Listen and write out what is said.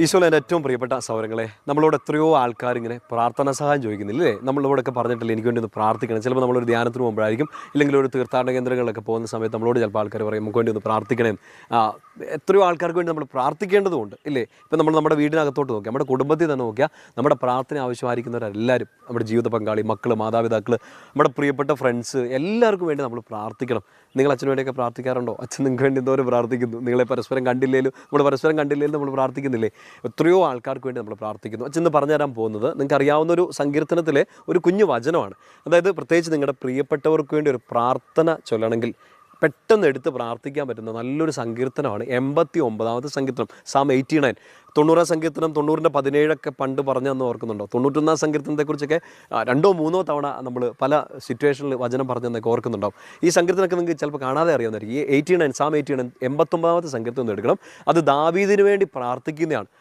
ഈശോയിൽ എൻ്റെ ഏറ്റവും പ്രിയപ്പെട്ട സൗരങ്ങളെ, നമ്മളോട് എത്രയോ ആൾക്കാർ ഇങ്ങനെ പ്രാർത്ഥനാ സഹായം ചോദിക്കുന്നില്ലേ? നമ്മളിവിടെയൊക്കെ പറഞ്ഞിട്ടില്ല എനിക്ക് വേണ്ടി ഒന്ന് പ്രാർത്ഥിക്കണം. ചിലപ്പോൾ നമ്മളൊരു ധ്യാനത്തിന് പോകുമ്പോഴായിരിക്കും, ഇല്ലെങ്കിൽ ഒരു തീർത്ഥാടന കേന്ദ്രങ്ങളിലൊക്കെ പോകുന്ന സമയത്ത് നമ്മളോട് ചിലപ്പോൾ ആൾക്കാർ പറയും നമുക്ക് വേണ്ടി ഒന്ന് പ്രാർത്ഥിക്കണം. എത്രയോ ആൾക്കാർക്ക് വേണ്ടി നമ്മൾ പ്രാർത്ഥിക്കേണ്ടതുണ്ട് ഇല്ലേ? ഇപ്പം നമ്മൾ നമ്മുടെ വീടിനകത്തോട്ട് നോക്കിയാൽ, നമ്മുടെ കുടുംബത്തിൽ തന്നെ നോക്കിയാൽ, നമ്മുടെ പ്രാർത്ഥന ആവശ്യമായിരിക്കുന്നവരെല്ലാവരും, നമ്മുടെ ജീവിത പങ്കാളി, മക്കൾ, മാതാപിതാക്കൾ, നമ്മുടെ പ്രിയപ്പെട്ട ഫ്രണ്ട്സ്, എല്ലാവർക്കും വേണ്ടി നമ്മൾ പ്രാർത്ഥിക്കണം. നിങ്ങൾ അച്ഛന് വേണ്ടിയൊക്കെ പ്രാർത്ഥിക്കാറുണ്ടോ? അച്ഛൻ നിങ്ങൾക്ക് വേണ്ടി എന്തോരം പ്രാർത്ഥിക്കുന്നു. നിങ്ങളെ പരസ്പരം കണ്ടില്ലേലും നമ്മൾ പ്രാർത്ഥിക്കുന്നില്ലേ? എത്രയോ ആൾക്കാർക്ക് വേണ്ടി നമ്മൾ പ്രാർത്ഥിക്കുന്നു. അച്ഛൻ ഇന്ന് പറഞ്ഞു തരാൻ പോകുന്നത് നിങ്ങൾക്ക് അറിയാവുന്ന ഒരു സങ്കീർത്തനത്തിലെ ഒരു കുഞ്ഞു വചനമാണ്. അതായത് പ്രത്യേകിച്ച് നിങ്ങളുടെ പ്രിയപ്പെട്ടവർക്ക് വേണ്ടി ഒരു പ്രാർത്ഥന ചൊല്ലണമെങ്കിൽ പെട്ടെന്ന് എടുത്ത് പ്രാർത്ഥിക്കാൻ പറ്റുന്ന നല്ലൊരു സങ്കീർത്തനമാണ് 89-ാമത്തെ സങ്കീർത്തനം, സാം 89. 90-ാം സങ്കീർത്തനം 90-ന്റെ 17 പണ്ട് പറഞ്ഞതെന്ന് ഓർക്കുന്നുണ്ടോ? 91-ാം സങ്കീർത്തനത്തെക്കുറിച്ചൊക്കെ 2-3 തവണ നമ്മൾ പല സിറ്റുവേഷനിൽ വചനം പറഞ്ഞതെന്നൊക്കെ ഓർക്കുന്നുണ്ടാവും. ഈ സങ്കീർത്തനമൊക്കെ നിങ്ങൾക്ക് ചിലപ്പോൾ കാണാതെ അറിയാവുന്നതായിരിക്കും. ഈ 89, സാം 89, 89-ാമത്തെ സങ്കീർത്തനം ഒന്ന് എടുക്കണം. അത് ദാവീദിന് വേണ്ടി പ്രാർത്ഥിക്കുന്നതാണ്.